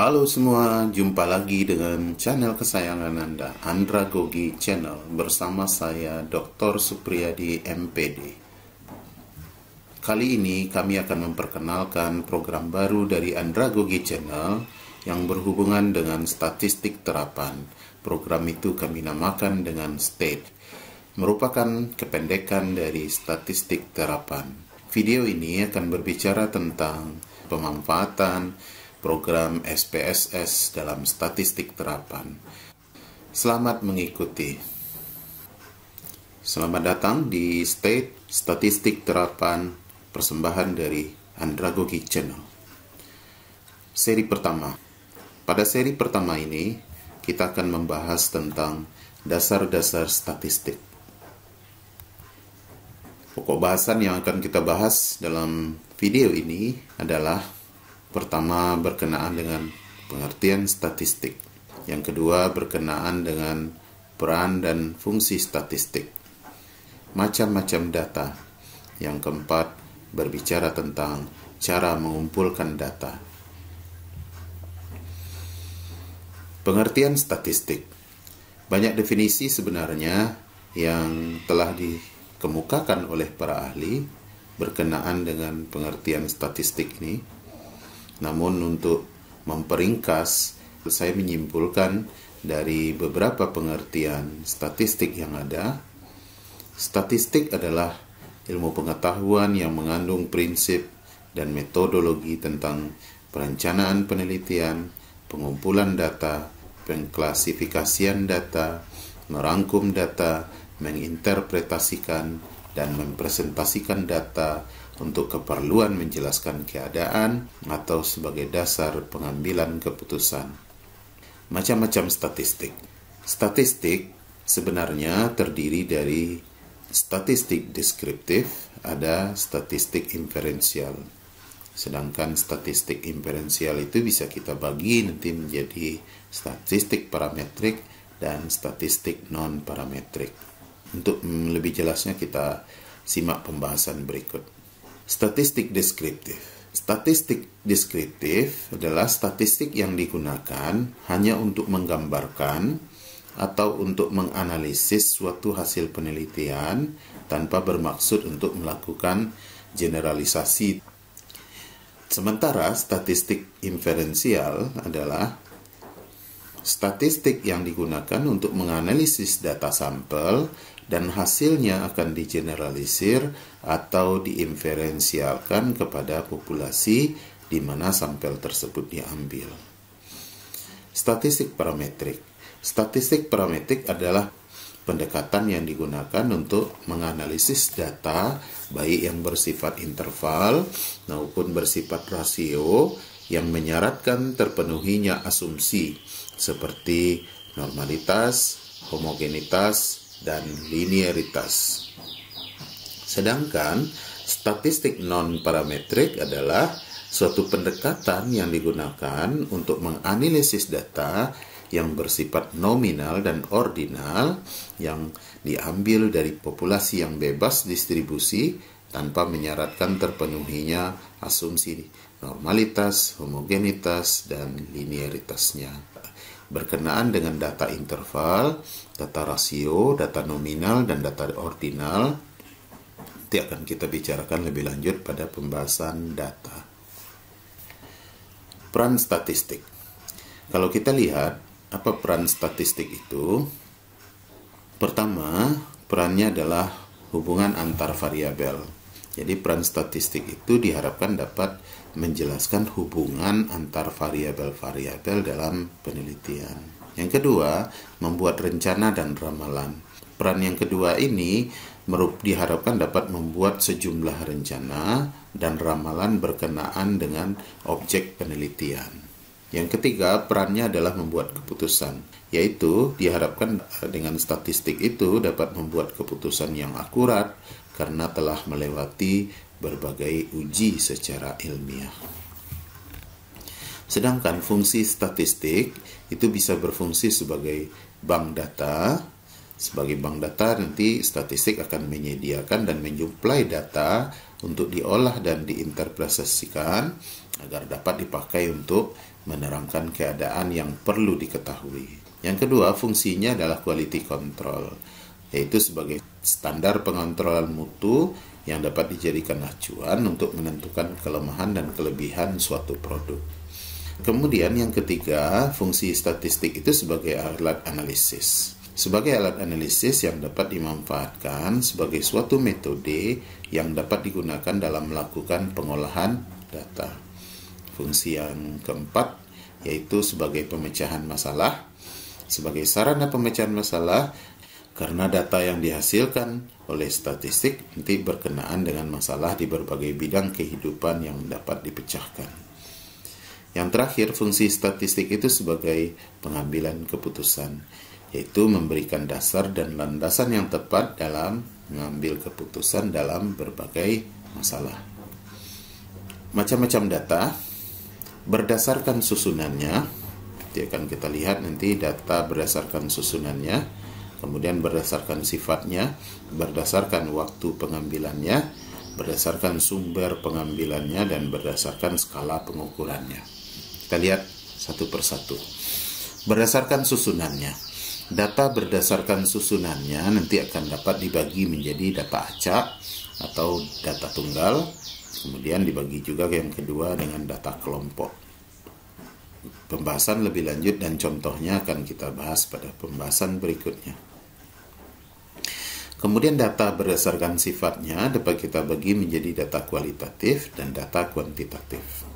Halo semua, jumpa lagi dengan channel kesayangan Anda, Andragogi Channel, bersama saya Dr. Supriyadi MPD. Kali ini kami akan memperkenalkan program baru dari Andragogi Channel yang berhubungan dengan statistik terapan. Program itu kami namakan dengan STATE, merupakan kependekan dari statistik terapan. Video ini akan berbicara tentang pemanfaatan program SPSS dalam statistik terapan. Selamat mengikuti. Selamat datang di STATE Statistik Terapan, persembahan dari Andragogi Channel. Seri pertama. Pada seri pertama ini, kita akan membahas tentang dasar-dasar statistik. Pokok bahasan yang akan kita bahas dalam video ini adalah: pertama, berkenaan dengan pengertian statistik. Yang kedua, berkenaan dengan peran dan fungsi statistik. Macam-macam data. Yang keempat, berbicara tentang cara mengumpulkan data. Pengertian statistik. Banyak definisi sebenarnya yang telah dikemukakan oleh para ahli berkenaan dengan pengertian statistik ini. Namun untuk memperingkas, saya menyimpulkan dari beberapa pengertian statistik yang ada. Statistik adalah ilmu pengetahuan yang mengandung prinsip dan metodologi tentang perencanaan penelitian, pengumpulan data, pengklasifikasian data, merangkum data, menginterpretasikan, dan mempresentasikan data untuk keperluan menjelaskan keadaan atau sebagai dasar pengambilan keputusan. Macam-macam statistik. Statistik sebenarnya terdiri dari statistik deskriptif, ada statistik inferensial. Sedangkan statistik inferensial itu bisa kita bagi nanti menjadi statistik parametrik dan statistik non-parametrik. Untuk lebih jelasnya kita simak pembahasan berikut. Statistik deskriptif. Statistik deskriptif adalah statistik yang digunakan hanya untuk menggambarkan atau untuk menganalisis suatu hasil penelitian tanpa bermaksud untuk melakukan generalisasi. Sementara statistik inferensial adalah statistik yang digunakan untuk menganalisis data sampel dan hasilnya akan digeneralisir atau diinferensialkan kepada populasi di mana sampel tersebut diambil. Statistik parametrik. Statistik parametrik adalah pendekatan yang digunakan untuk menganalisis data baik yang bersifat interval maupun bersifat rasio yang menyaratkan terpenuhinya asumsi seperti normalitas, homogenitas, dan linearitas. Sedangkan statistik non-parametrik adalah suatu pendekatan yang digunakan untuk menganalisis data yang bersifat nominal dan ordinal yang diambil dari populasi yang bebas distribusi tanpa menyaratkan terpenuhinya asumsi normalitas, homogenitas, dan linearitasnya. Berkenaan dengan data interval, data rasio, data nominal, dan data ordinal, nanti akan kita bicarakan lebih lanjut pada pembahasan data. Peran statistik. Kalau kita lihat, apa peran statistik itu? Pertama, perannya adalah hubungan antar variabel. Jadi peran statistik itu diharapkan dapat menjelaskan hubungan antar variabel-variabel dalam penelitian. Yang kedua, membuat rencana dan ramalan. Peran yang kedua ini diharapkan dapat membuat sejumlah rencana dan ramalan berkenaan dengan objek penelitian. Yang ketiga, perannya adalah membuat keputusan, yaitu diharapkan dengan statistik itu dapat membuat keputusan yang akurat karena telah melewati berbagai uji secara ilmiah. Sedangkan fungsi statistik itu bisa berfungsi sebagai bank data. Sebagai bank data, nanti statistik akan menyediakan dan menjumpai data untuk diolah dan diinterpretasikan agar dapat dipakai untuk menerangkan keadaan yang perlu diketahui. Yang kedua, fungsinya adalah quality control, yaitu sebagai standar pengontrolan mutu yang dapat dijadikan acuan untuk menentukan kelemahan dan kelebihan suatu produk. Kemudian yang ketiga, fungsi statistik itu sebagai alat analisis. Sebagai alat analisis yang dapat dimanfaatkan sebagai suatu metode yang dapat digunakan dalam melakukan pengolahan data. Fungsi yang keempat yaitu sebagai pemecahan masalah. Sebagai sarana pemecahan masalah, karena data yang dihasilkan oleh statistik nanti berkenaan dengan masalah di berbagai bidang kehidupan yang dapat dipecahkan. Yang terakhir, fungsi statistik itu sebagai pengambilan keputusan, yaitu memberikan dasar dan landasan yang tepat dalam mengambil keputusan dalam berbagai masalah. Macam-macam data berdasarkan susunannya, nanti akan kita lihat nanti data berdasarkan susunannya, kemudian berdasarkan sifatnya, berdasarkan waktu pengambilannya, berdasarkan sumber pengambilannya, dan berdasarkan skala pengukurannya. Kita lihat satu persatu. Berdasarkan susunannya, data berdasarkan susunannya nanti akan dapat dibagi menjadi data acak atau data tunggal, kemudian dibagi juga yang kedua dengan data kelompok. Pembahasan lebih lanjut dan contohnya akan kita bahas pada pembahasan berikutnya. Kemudian data berdasarkan sifatnya dapat kita bagi menjadi data kualitatif dan data kuantitatif.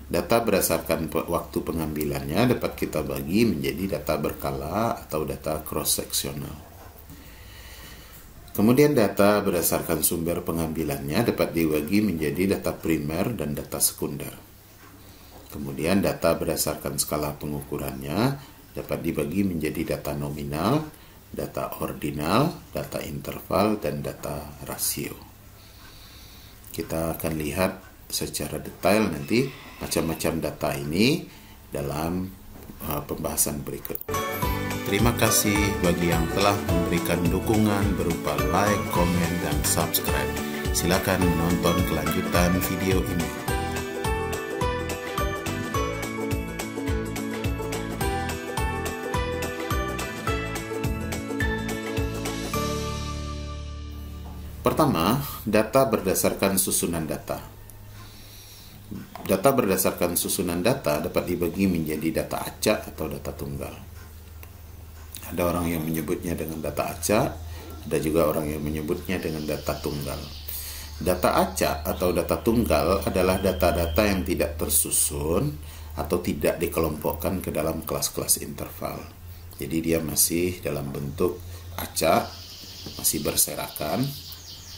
Data berdasarkan waktu pengambilannya dapat kita bagi menjadi data berkala atau data cross-seksional. Kemudian data berdasarkan sumber pengambilannya dapat dibagi menjadi data primer dan data sekunder. Kemudian data berdasarkan skala pengukurannya dapat dibagi menjadi data nominal, data ordinal, data interval, dan data rasio. Kita akan lihat secara detail nanti macam-macam data ini dalam pembahasan berikut. Terima kasih bagi yang telah memberikan dukungan berupa like, komen, dan subscribe. Silakan menonton kelanjutan video ini. Pertama, data berdasarkan susunan data. Data berdasarkan susunan data dapat dibagi menjadi data acak atau data tunggal. Ada orang yang menyebutnya dengan data acak, ada juga orang yang menyebutnya dengan data tunggal. Data acak atau data tunggal adalah data-data yang tidak tersusun atau tidak dikelompokkan ke dalam kelas-kelas interval. Jadi dia masih dalam bentuk acak, masih berserakan.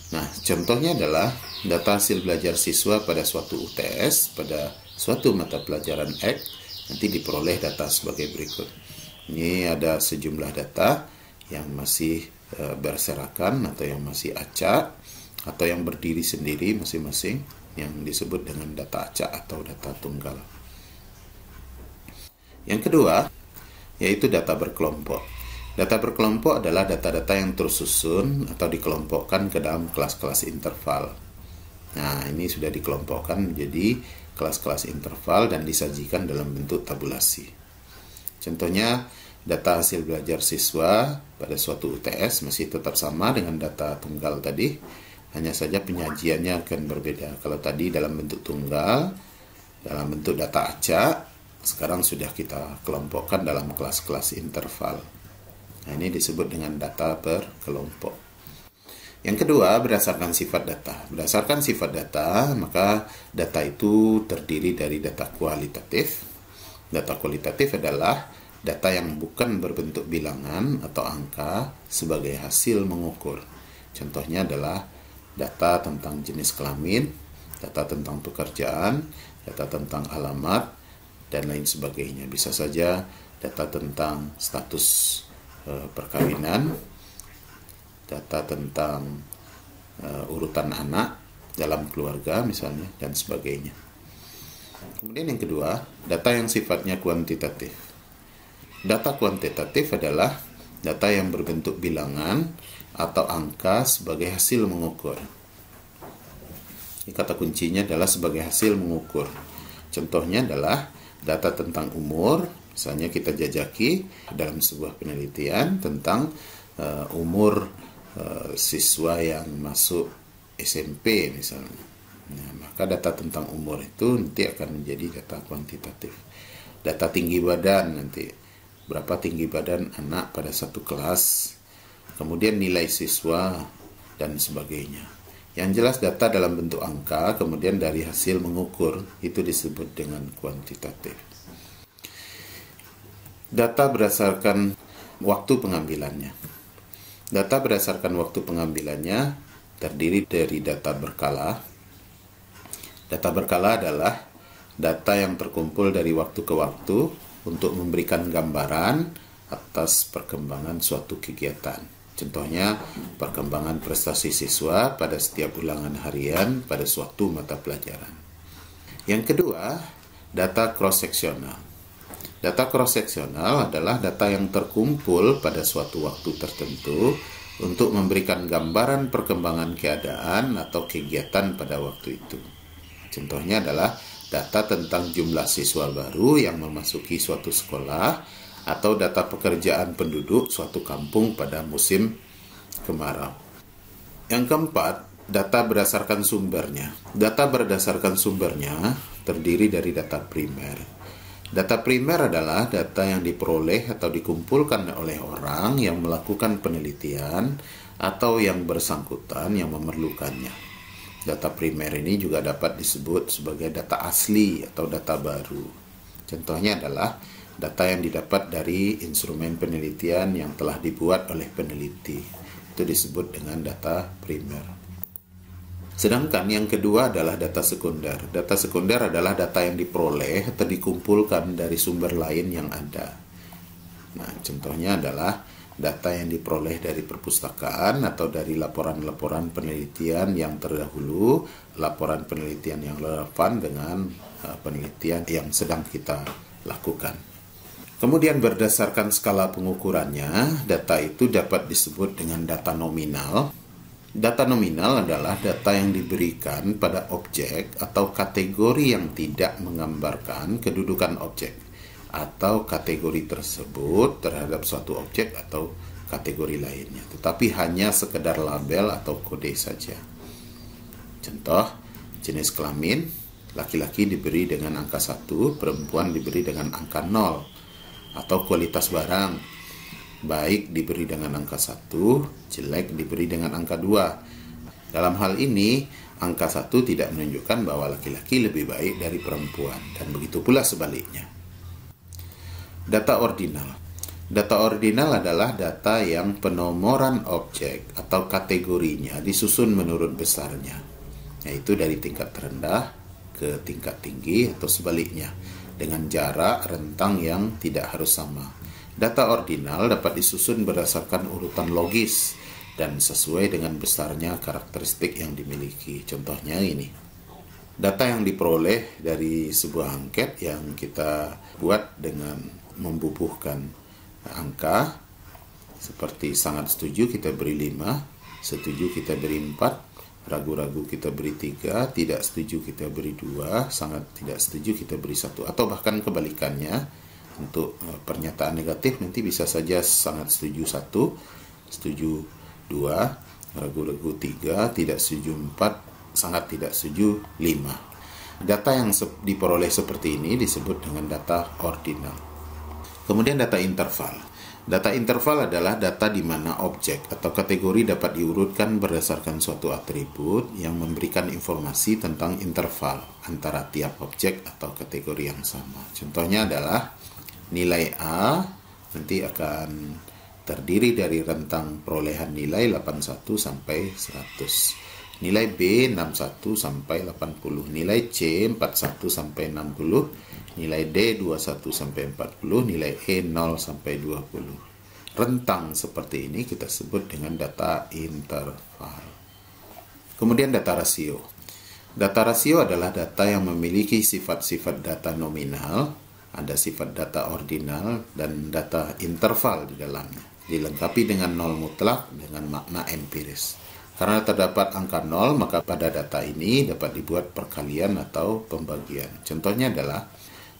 Nah, contohnya adalah data hasil belajar siswa pada suatu UTS, pada suatu mata pelajaran X, nanti diperoleh data sebagai berikut. Ini ada sejumlah data yang masih berserakan atau yang masih acak atau yang berdiri sendiri masing-masing, yang disebut dengan data acak atau data tunggal. Yang kedua, yaitu data berkelompok. Data berkelompok adalah data-data yang tersusun atau dikelompokkan ke dalam kelas-kelas interval. Nah, ini sudah dikelompokkan menjadi kelas-kelas interval dan disajikan dalam bentuk tabulasi. Contohnya, data hasil belajar siswa pada suatu UTS masih tetap sama dengan data tunggal tadi, hanya saja penyajiannya akan berbeda. Kalau tadi dalam bentuk tunggal, dalam bentuk data acak, sekarang sudah kita kelompokkan dalam kelas-kelas interval. Nah, ini disebut dengan data berkelompok. Yang kedua, berdasarkan sifat data. Berdasarkan sifat data, maka data itu terdiri dari data kualitatif. Data kualitatif adalah data yang bukan berbentuk bilangan atau angka sebagai hasil mengukur. Contohnya adalah data tentang jenis kelamin, data tentang pekerjaan, data tentang alamat, dan lain sebagainya. Bisa saja data tentang status perkawinan, data tentang urutan anak dalam keluarga misalnya, dan sebagainya. Kemudian yang kedua, data yang sifatnya kuantitatif. Data kuantitatif adalah data yang berbentuk bilangan atau angka sebagai hasil mengukur. Kata kuncinya adalah sebagai hasil mengukur. Contohnya adalah data tentang umur, misalnya kita jajaki dalam sebuah penelitian tentang umur siswa yang masuk SMP misalnya. Nah, maka data tentang umur itu nanti akan menjadi data kuantitatif. Data tinggi badan nanti, berapa tinggi badan anak pada satu kelas, kemudian nilai siswa, dan sebagainya. Yang jelas data dalam bentuk angka, kemudian dari hasil mengukur, itu disebut dengan kuantitatif. Data berdasarkan waktu pengambilannya. Data berdasarkan waktu pengambilannya terdiri dari data berkala. Data berkala adalah data yang terkumpul dari waktu ke waktu untuk memberikan gambaran atas perkembangan suatu kegiatan. Contohnya, perkembangan prestasi siswa pada setiap ulangan harian pada suatu mata pelajaran. Yang kedua, data cross-seksional. Data cross-seksional adalah data yang terkumpul pada suatu waktu tertentu untuk memberikan gambaran perkembangan keadaan atau kegiatan pada waktu itu. Contohnya adalah data tentang jumlah siswa baru yang memasuki suatu sekolah, atau data pekerjaan penduduk suatu kampung pada musim kemarau. Yang keempat, data berdasarkan sumbernya. Data berdasarkan sumbernya terdiri dari data primer. Data primer adalah data yang diperoleh atau dikumpulkan oleh orang yang melakukan penelitian atau yang bersangkutan yang memerlukannya. Data primer ini juga dapat disebut sebagai data asli atau data baru. Contohnya adalah data yang didapat dari instrumen penelitian yang telah dibuat oleh peneliti. Itu disebut dengan data primer. Sedangkan yang kedua adalah data sekunder. Data sekunder adalah data yang diperoleh atau dikumpulkan dari sumber lain yang ada. Nah, contohnya adalah data yang diperoleh dari perpustakaan atau dari laporan-laporan penelitian yang terdahulu, laporan penelitian yang relevan dengan penelitian yang sedang kita lakukan. Kemudian berdasarkan skala pengukurannya, data itu dapat disebut dengan data nominal. Data nominal adalah data yang diberikan pada objek atau kategori yang tidak menggambarkan kedudukan objek atau kategori tersebut terhadap suatu objek atau kategori lainnya, tetapi hanya sekedar label atau kode saja. Contoh, jenis kelamin, laki-laki diberi dengan angka 1, perempuan diberi dengan angka 0. Atau kualitas barang, baik diberi dengan angka 1, jelek diberi dengan angka 2. Dalam hal ini, angka 1 tidak menunjukkan bahwa laki-laki lebih baik dari perempuan, dan begitu pula sebaliknya. Data ordinal. Data ordinal adalah data yang penomoran objek atau kategorinya disusun menurut besarnya, yaitu dari tingkat terendah ke tingkat tinggi atau sebaliknya, dengan jarak rentang yang tidak harus sama. Data ordinal dapat disusun berdasarkan urutan logis dan sesuai dengan besarnya karakteristik yang dimiliki. Contohnya ini. Data yang diperoleh dari sebuah angket yang kita buat dengan membubuhkan angka, seperti sangat setuju kita beri 5, setuju kita beri 4, ragu-ragu kita beri 3, tidak setuju kita beri 2, sangat tidak setuju kita beri 1, atau bahkan kebalikannya. Untuk pernyataan negatif nanti bisa saja sangat setuju 1, setuju 2, ragu-ragu 3, tidak setuju 4, sangat tidak setuju 5. Data yang diperoleh seperti ini disebut dengan data ordinal. Kemudian data interval. Data interval adalah data di mana objek atau kategori dapat diurutkan berdasarkan suatu atribut yang memberikan informasi tentang interval antara tiap objek atau kategori yang sama. Contohnya adalah nilai A nanti akan terdiri dari rentang perolehan nilai 81 sampai 100. Nilai B 61 sampai 80, nilai C 41 sampai 60, nilai D 21 sampai 40, nilai E 0 sampai 20. Rentang seperti ini kita sebut dengan data interval. Kemudian data rasio. Data rasio adalah data yang memiliki sifat-sifat data nominal, ada sifat data ordinal dan data interval di dalamnya, dilengkapi dengan nol mutlak dengan makna empiris. Karena terdapat angka 0, maka pada data ini dapat dibuat perkalian atau pembagian. Contohnya adalah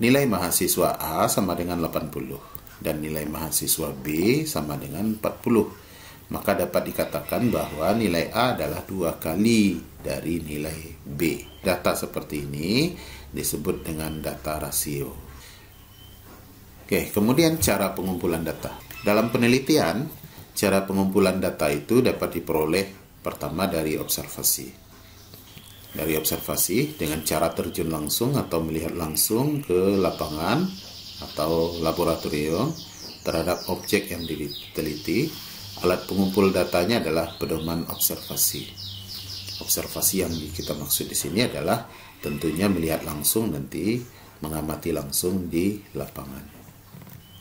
nilai mahasiswa A sama dengan 80 dan nilai mahasiswa B sama dengan 40. Maka dapat dikatakan bahwa nilai A adalah 2 kali dari nilai B. Data seperti ini disebut dengan data rasio. Oke, kemudian cara pengumpulan data. Dalam penelitian, cara pengumpulan data itu dapat diperoleh pertama dari observasi. Dari observasi dengan cara terjun langsung atau melihat langsung ke lapangan atau laboratorium terhadap objek yang diteliti. Alat pengumpul datanya adalah pedoman observasi. Observasi yang kita maksud di sini adalah tentunya melihat langsung, nanti mengamati langsung di lapangan.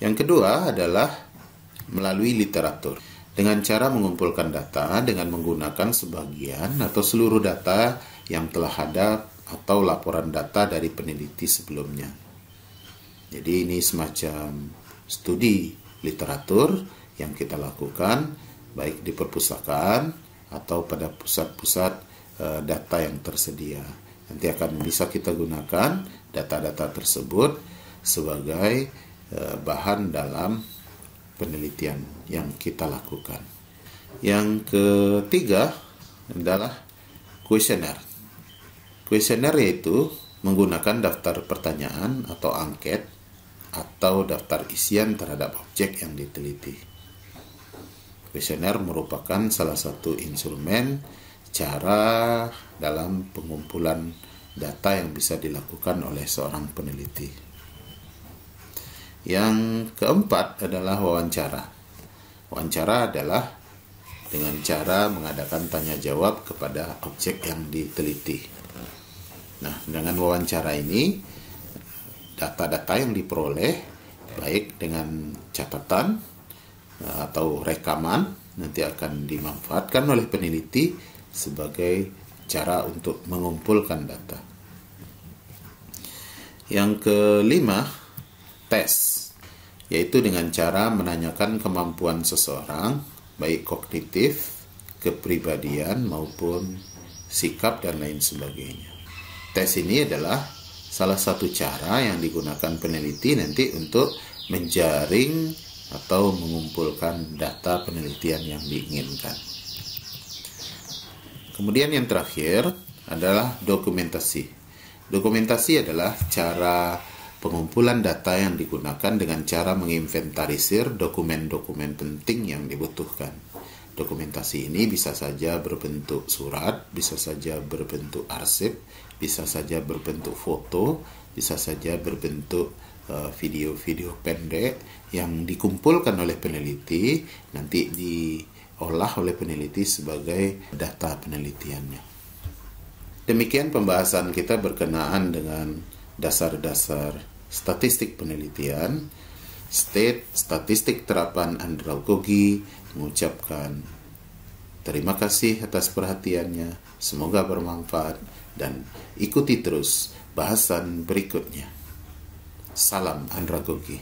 Yang kedua adalah melalui literatur. Dengan cara mengumpulkan data dengan menggunakan sebagian atau seluruh data yang telah ada atau laporan data dari peneliti sebelumnya. Jadi ini semacam studi literatur yang kita lakukan baik di perpustakaan atau pada pusat-pusat data yang tersedia. Nanti akan bisa kita gunakan data-data tersebut sebagai bahan dalam penelitian yang kita lakukan. Yang ketiga adalah kuesioner. Kuesioner yaitu menggunakan daftar pertanyaan atau angket atau daftar isian terhadap objek yang diteliti. Kuesioner merupakan salah satu instrumen cara dalam pengumpulan data yang bisa dilakukan oleh seorang peneliti. Yang keempat adalah wawancara. Wawancara adalah dengan cara mengadakan tanya jawab kepada objek yang diteliti. Nah, dengan wawancara ini, data-data yang diperoleh, baik dengan catatan atau rekaman, nanti akan dimanfaatkan oleh peneliti sebagai cara untuk mengumpulkan data. Yang kelima, tes, yaitu dengan cara menanyakan kemampuan seseorang, baik kognitif, kepribadian, maupun sikap dan lain sebagainya. Tes ini adalah salah satu cara yang digunakan peneliti nanti untuk menjaring atau mengumpulkan data penelitian yang diinginkan. Kemudian yang terakhir adalah dokumentasi. Dokumentasi adalah cara pengumpulan data yang digunakan dengan cara menginventarisir dokumen-dokumen penting yang dibutuhkan. Dokumentasi ini bisa saja berbentuk surat, bisa saja berbentuk arsip, bisa saja berbentuk foto, bisa saja berbentuk video-video pendek yang dikumpulkan oleh peneliti, nanti diolah oleh peneliti sebagai data penelitiannya. Demikian pembahasan kita berkenaan dengan dasar-dasar statistik penelitian. Statistik terapan andragogi mengucapkan terima kasih atas perhatiannya, semoga bermanfaat, dan ikuti terus bahasan berikutnya. Salam andragogi.